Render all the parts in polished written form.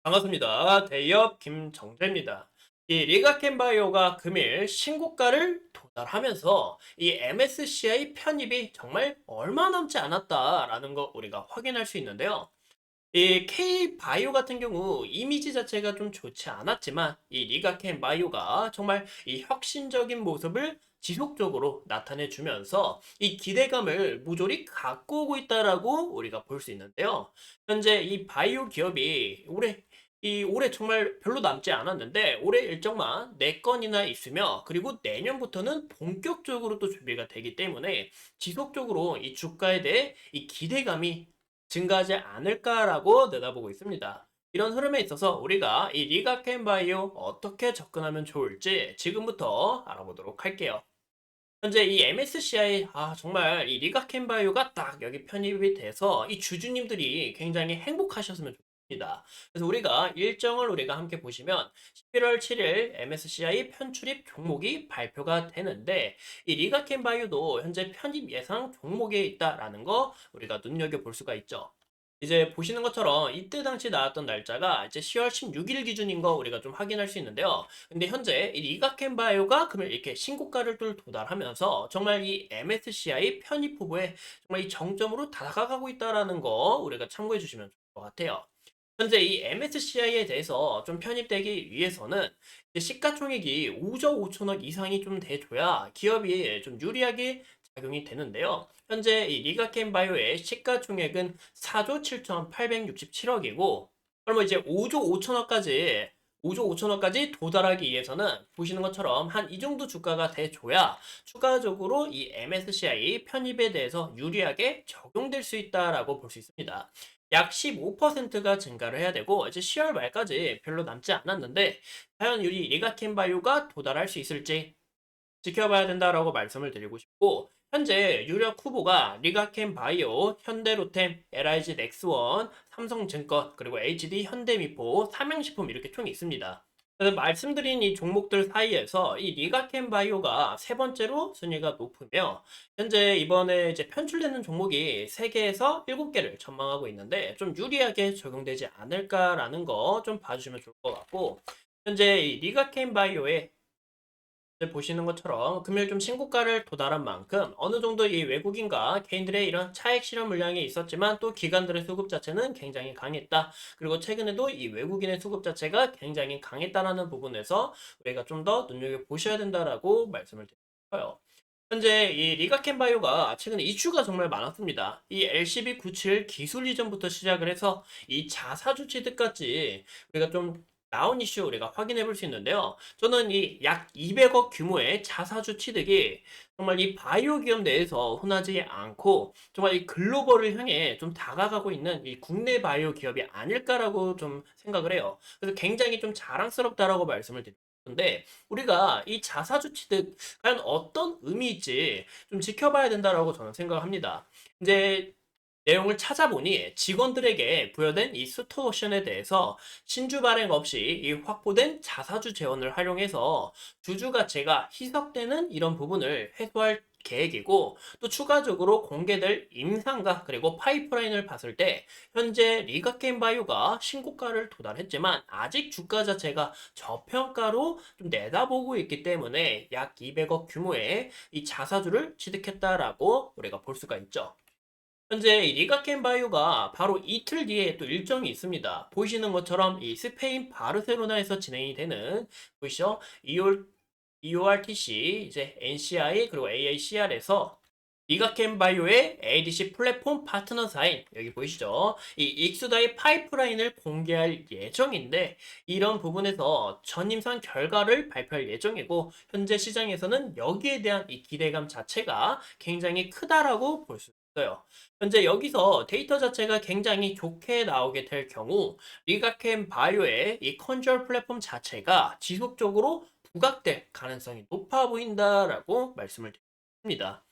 반갑습니다. 대기업 김정재입니다. 이 리가켄바이오가 금일 신고가를 도달하면서 이 MSCI 편입이 정말 얼마 남지 않았다라는 거 우리가 확인할 수 있는데요. 이 K바이오 같은 경우 이미지 자체가 좀 좋지 않았지만 이 리가켄바이오가 정말 이 혁신적인 모습을 지속적으로 나타내 주면서 이 기대감을 모조리 갖고 오고 있다라고 우리가 볼 수 있는데요. 현재 이 바이오 기업이 올해 정말 별로 남지 않았는데 올해 일정만 4건이나 있으며 그리고 내년부터는 본격적으로 또 준비가 되기 때문에 지속적으로 이 주가에 대해 이 기대감이 증가하지 않을까라고 내다보고 있습니다. 이런 흐름에 있어서 우리가 이 리가켄바이오 어떻게 접근하면 좋을지 지금부터 알아보도록 할게요. 현재 이 MSCI 정말 이 리가켄바이오가 딱 여기 편입이 돼서 이 주주님들이 굉장히 행복하셨으면 좋겠습니다. 그래서 우리가 일정을 함께 보시면 11월 7일 MSCI 편출입 종목이 발표가 되는데 이 리가켄바이오도 현재 편입 예상 종목에 있다라는 거 우리가 눈여겨볼 수가 있죠. 이제 보시는 것처럼 이때 당시 나왔던 날짜가 이제 10월 16일 기준인 거 우리가 좀 확인할 수 있는데요. 근데 현재 이 리가켄바이오가 금일 이렇게 신고가를 또 도달하면서 정말 이 MSCI 편입 후보에 정말 이 정점으로 다가가고 있다라는 거 우리가 참고해 주시면 좋을 것 같아요. 현재 이 MSCI에 대해서 좀 편입되기 위해서는 이제 시가총액이 5조 5천억 이상이 좀 돼줘야 기업이 좀 유리하게 작용이 되는데요. 현재 이 리가켄바이오의 시가총액은 4조 7,867억이고, 그러면 이제 5조 5천억까지 도달하기 위해서는 보시는 것처럼 한 이 정도 주가가 돼줘야 추가적으로 이 MSCI 편입에 대해서 유리하게 적용될 수 있다라고 볼 수 있습니다. 약 15%가 증가를 해야 되고 이제 10월 말까지 별로 남지 않았는데 과연 이 리가켄바이오가 도달할 수 있을지 지켜봐야 된다라고 말씀을 드리고 싶고 현재 유력 후보가 리가켄바이오, 현대로템, LIG 넥스원, 삼성증권, 그리고 HD 현대미포, 삼양식품 이렇게 총 있습니다. 그래서 말씀드린 이 종목들 사이에서 이 리가켄바이오가 세 번째로 순위가 높으며 현재 이번에 이제 편출되는 종목이 3개에서 7개를 전망하고 있는데 좀 유리하게 적용되지 않을까라는 거 좀 봐주시면 좋을 것 같고 현재 이 리가켄바이오의 보시는 것처럼 금일 좀 신고가를 도달한 만큼 어느 정도 이 외국인과 개인들의 이런 차익 실현 물량이 있었지만 또 기관들의 수급 자체는 굉장히 강했다. 그리고 최근에도 이 외국인의 수급 자체가 굉장히 강했다라는 부분에서 우리가 좀 더 눈여겨 보셔야 된다라고 말씀을 드려요. 현재 이 리가켄바이오가 최근에 이슈가 정말 많았습니다. 이 LCB97 기술 이전부터 시작을 해서 이 자사주 취득까지 우리가 좀 나온 이슈 우리가 확인해 볼 수 있는데요. 저는 이 약 200억 규모의 자사주 취득이 정말 이 바이오 기업 내에서 흔하지 않고 정말 이 글로벌을 향해 좀 다가가고 있는 이 국내 바이오 기업이 아닐까라고 좀 생각을 해요. 그래서 굉장히 좀 자랑스럽다라고 말씀을 드립니다. 근데 우리가 이 자사주 취득 과연 어떤 의미일지 좀 지켜봐야 된다라고 저는 생각합니다. 이제 내용을 찾아보니 직원들에게 부여된 이 스톡옵션에 대해서 신주 발행 없이 이 확보된 자사주 재원을 활용해서 주주 가치가 희석되는 이런 부분을 해소할 계획이고 또 추가적으로 공개될 임상과 그리고 파이프라인을 봤을 때 현재 리가켄바이오가 신고가를 도달했지만 아직 주가 자체가 저평가로 좀 내다보고 있기 때문에 약 200억 규모의 이 자사주를 취득했다라고 우리가 볼 수가 있죠. 현재 이 리가켄바이오가 바로 이틀 뒤에 또 일정이 있습니다. 보시는 것처럼 이 스페인 바르셀로나에서 진행이 되는 보이시죠? EORTC 이제 NCI 그리고 AACR에서 리가켄바이오의 ADC 플랫폼 파트너사인 여기 보이시죠? 이 익수다의 파이프라인을 공개할 예정인데 이런 부분에서 전임상 결과를 발표할 예정이고 현재 시장에서는 여기에 대한 이 기대감 자체가 굉장히 크다라고 볼 수 있어요. 현재 여기서 데이터 자체가 굉장히 좋게 나오게 될 경우 리가켄 바이오의 이 컨트롤 플랫폼 자체가 지속적으로 부각될 가능성이 높아 보인다라고 말씀을 드립니다.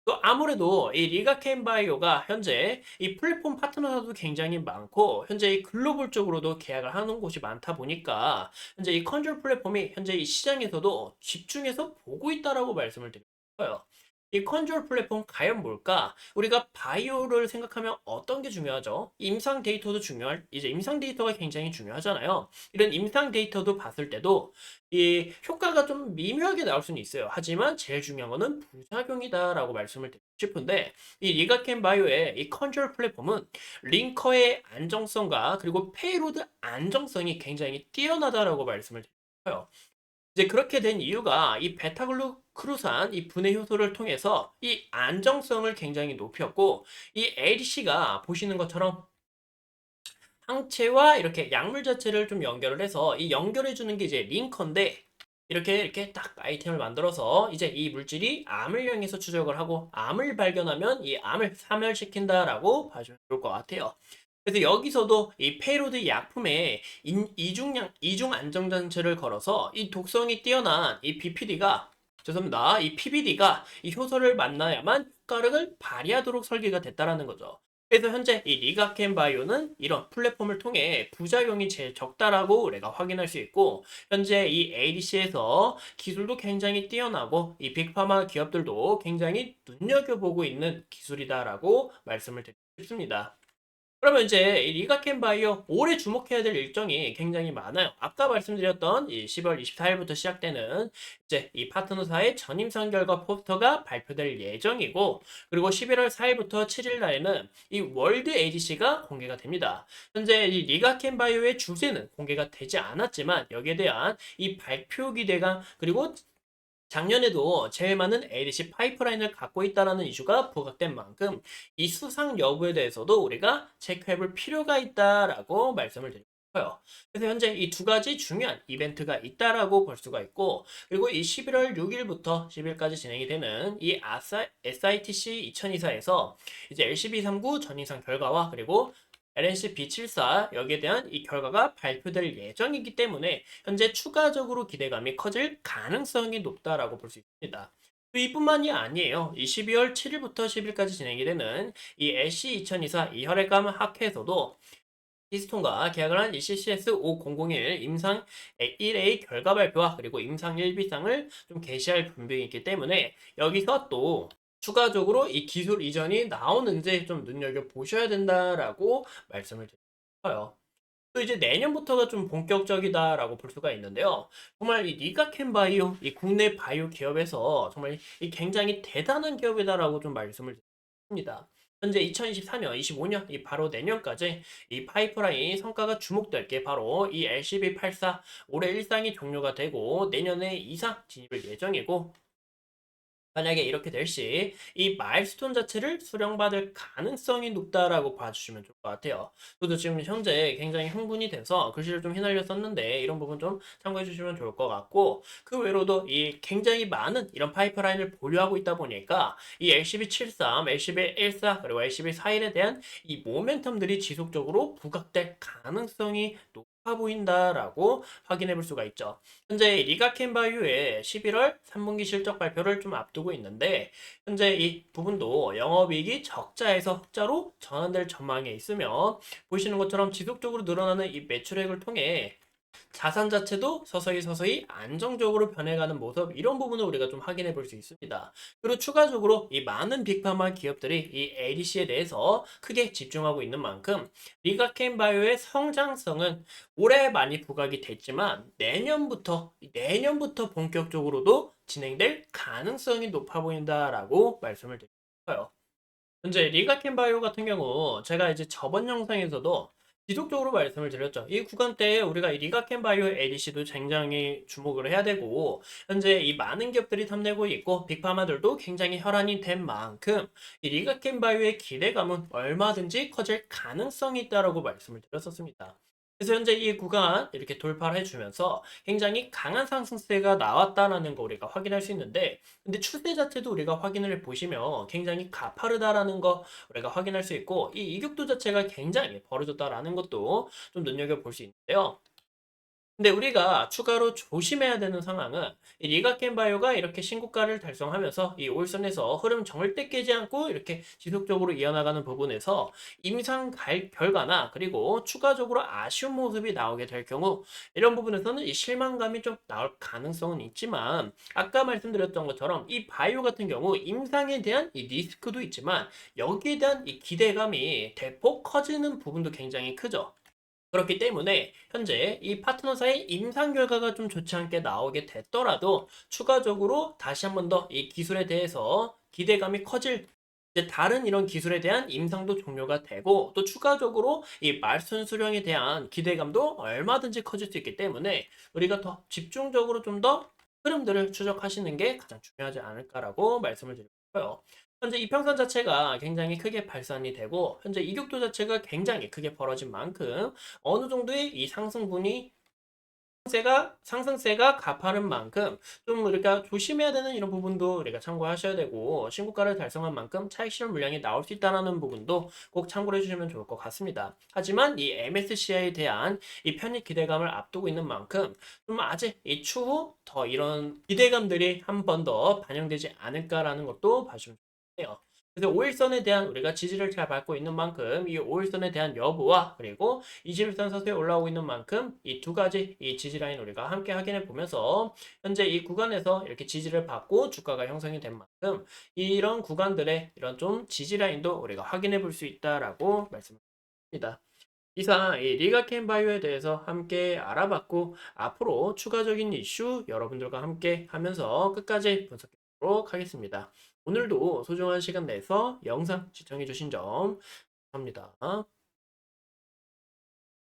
또 아무래도 이 리가켄 바이오가 현재 이 플랫폼 파트너도 굉장히 많고 현재 이 글로벌 쪽으로도 계약을 하는 곳이 많다 보니까 현재 이 컨트롤 플랫폼이 현재 이 시장에서도 집중해서 보고 있다라고 말씀을 드려요. 이 컨트롤 플랫폼 과연 뭘까? 우리가 바이오를 생각하면 어떤 게 중요하죠? 임상 데이터도 이제 임상 데이터가 굉장히 중요하잖아요. 이런 임상 데이터도 봤을 때도 이 효과가 좀 미묘하게 나올 수는 있어요. 하지만 제일 중요한 거는 부작용이다라고 말씀을 드리고 싶은데, 이 리가켄 바이오의 이 컨트롤 플랫폼은 링커의 안정성과 그리고 페이로드 안정성이 굉장히 뛰어나다라고 말씀을 드려요. 이제 그렇게 된 이유가 이 베타글루크루산 이 분해 효소를 통해서 이 안정성을 굉장히 높였고, 이 ADC가 보시는 것처럼 항체와 이렇게 약물 자체를 좀 연결을 해서 이 연결해 주는 게 이제 링커인데, 이렇게 딱 아이템을 만들어서 이제 이 물질이 암을 향해서 추적을 하고 암을 발견하면 이 암을 사멸시킨다라고 봐주면 좋을 것 같아요. 그래서 여기서도 이 페로드 약품에 이중 안정장치를 걸어서 이 독성이 뛰어난 이 BPD가, 죄송합니다. 이 PBD가 이 효소를 만나야만 효과를 발휘하도록 설계가 됐다라는 거죠. 그래서 현재 이 리가켄 바이오는 이런 플랫폼을 통해 부작용이 제일 적다라고 우리가 확인할 수 있고, 현재 이 ADC에서 기술도 굉장히 뛰어나고 이 빅파마 기업들도 굉장히 눈여겨보고 있는 기술이다라고 말씀을 드리고 싶습니다. 그러면 이제 이 리가켄 바이오 올해 주목해야 될 일정이 굉장히 많아요. 아까 말씀드렸던 이 10월 24일부터 시작되는 이제 이 파트너사의 전임상 결과 포스터가 발표될 예정이고, 그리고 11월 4일부터 7일 날에는 이 월드 ADC가 공개가 됩니다. 현재 이 리가켄 바이오의 주제는 공개가 되지 않았지만 여기에 대한 이 발표 기대감, 그리고 작년에도 제일 많은 ADC 파이프라인을 갖고 있다는 이슈가 부각된 만큼 이 수상 여부에 대해서도 우리가 체크해볼 필요가 있다라고 말씀을 드리고 싶어요. 그래서 현재 이 두 가지 중요한 이벤트가 있다라고 볼 수가 있고, 그리고 이 11월 6일부터 10일까지 진행이 되는 이 SITC 2024에서 이제 LCB39 전이상 결과와 그리고 LNC B74 여기에 대한 이 결과가 발표될 예정이기 때문에 현재 추가적으로 기대감이 커질 가능성이 높다라고 볼 수 있습니다. 또 이뿐만이 아니에요. 이 12월 7일부터 10일까지 진행이 되는 이 LC 2024 이 혈액암 학회에서도 히스톤과 계약을 한 이 CCS5001 임상 1A 결과 발표와 그리고 임상 1B상을 좀 게시할 분명이 있기 때문에 여기서 또 추가적으로 이 기술 이전이 나오는지 좀 눈여겨보셔야 된다라고 말씀을 드려요. 또 이제 내년부터가 좀 본격적이다라고 볼 수가 있는데요. 정말 이 니가켄 바이오, 이 국내 바이오 기업에서 정말 이 굉장히 대단한 기업이다라고 좀 말씀을 드립니다. 현재 2024년, 25년, 이 바로 내년까지 이 파이프라인 성과가 주목될 게 바로 이 LCB84 올해 1상이 종료가 되고 내년에 2상 진입을 예정이고, 만약에 이렇게 될 시 이 마일스톤 자체를 수령받을 가능성이 높다라고 봐주시면 좋을 것 같아요. 저도 지금 현재 굉장히 흥분이 돼서 글씨를 좀 휘날렸었는데 이런 부분 좀 참고해 주시면 좋을 것 같고, 그 외로도 이 굉장히 많은 이런 파이프라인을 보유하고 있다 보니까 이 LCB73, LCB14 그리고 LCB41에 대한 이 모멘텀들이 지속적으로 부각될 가능성이 높아 보인다라고 확인해 볼 수가 있죠. 현재 리가켄 바이오의 11월 3분기 실적 발표를 좀 앞두고 있는데, 현재 이 부분도 영업이익이 적자에서 흑자로 전환될 전망에 있으며, 보시는 것처럼 지속적으로 늘어나는 이 매출액을 통해 자산 자체도 서서히 안정적으로 변해가는 모습, 이런 부분을 우리가 좀 확인해 볼 수 있습니다. 그리고 추가적으로 이 많은 빅파마 기업들이 이 ADC에 대해서 크게 집중하고 있는 만큼 리가켄 바이오의 성장성은 올해 많이 부각이 됐지만 내년부터 본격적으로도 진행될 가능성이 높아 보인다라고 말씀을 드려요. 현재 리가켄 바이오 같은 경우 제가 이제 저번 영상에서도 지속적으로 말씀을 드렸죠. 이 구간 때 우리가 이 리가켄 바이오 ADC도 굉장히 주목을 해야 되고, 현재 이 많은 기업들이 탐내고 있고 빅파마들도 굉장히 혈안이 된 만큼 이 리가켄 바이오의 기대감은 얼마든지 커질 가능성이 있다라고 말씀을 드렸었습니다. 그래서 현재 이 구간 이렇게 돌파를 해주면서 굉장히 강한 상승세가 나왔다라는 거 우리가 확인할 수 있는데, 근데 추세 자체도 우리가 확인을 보시면 굉장히 가파르다라는 거 우리가 확인할 수 있고, 이 이격도 자체가 굉장히 벌어졌다라는 것도 좀 눈여겨볼 수 있는데요. 근데 우리가 추가로 조심해야 되는 상황은 이 리가켄바이오가 이렇게 신고가를 달성하면서 이 5일선에서 흐름 절대 깨지 않고 이렇게 지속적으로 이어나가는 부분에서 결과나 그리고 추가적으로 아쉬운 모습이 나오게 될 경우 이런 부분에서는 이 실망감이 좀 나올 가능성은 있지만 아까 말씀드렸던 것처럼 이 바이오 같은 경우 임상에 대한 이 리스크도 있지만 여기에 대한 이 기대감이 대폭 커지는 부분도 굉장히 크죠. 그렇기 때문에 현재 이 파트너사의 임상 결과가 좀 좋지 않게 나오게 됐더라도 추가적으로 다시 한 번 더 이 기술에 대해서 기대감이 커질 이제 다른 이런 기술에 대한 임상도 종료가 되고 또 추가적으로 이 말순 수령에 대한 기대감도 얼마든지 커질 수 있기 때문에 우리가 더 집중적으로 좀 더 흐름들을 추적하시는 게 가장 중요하지 않을까라고 말씀을 드리고요. 현재 이평선 자체가 굉장히 크게 발산이 되고 현재 이격도 자체가 굉장히 크게 벌어진 만큼 어느 정도의 이 상승분이 상승세가 가파른 만큼 좀 우리가 조심해야 되는 이런 부분도 우리가 참고하셔야 되고 신고가를 달성한 만큼 차익 실현 물량이 나올 수 있다는 부분도 꼭 참고해 주시면 좋을 것 같습니다. 하지만 이 MSCI에 대한 이 편입 기대감을 앞두고 있는 만큼 좀 아직 이 추후 더 이런 기대감들이 한 번 더 반영되지 않을까라는 것도 봐주면 좋겠네요. 그래서 5일선에 대한 우리가 지지를 잘 받고 있는 만큼 이 5일선에 대한 여부와 그리고 21선 서서히 올라오고 있는 만큼 이 두 가지 이 지지 라인 우리가 함께 확인해 보면서 현재 이 구간에서 이렇게 지지를 받고 주가가 형성이 된 만큼 이런 구간들의 이런 좀 지지 라인도 우리가 확인해 볼 수 있다라고 말씀드립니다. 이상 이 리가켄 바이오에 대해서 함께 알아봤고 앞으로 추가적인 이슈 여러분들과 함께 하면서 끝까지 분석해 보도록 하겠습니다. 오늘도 소중한 시간 내서 영상 시청해 주신 점 감사합니다.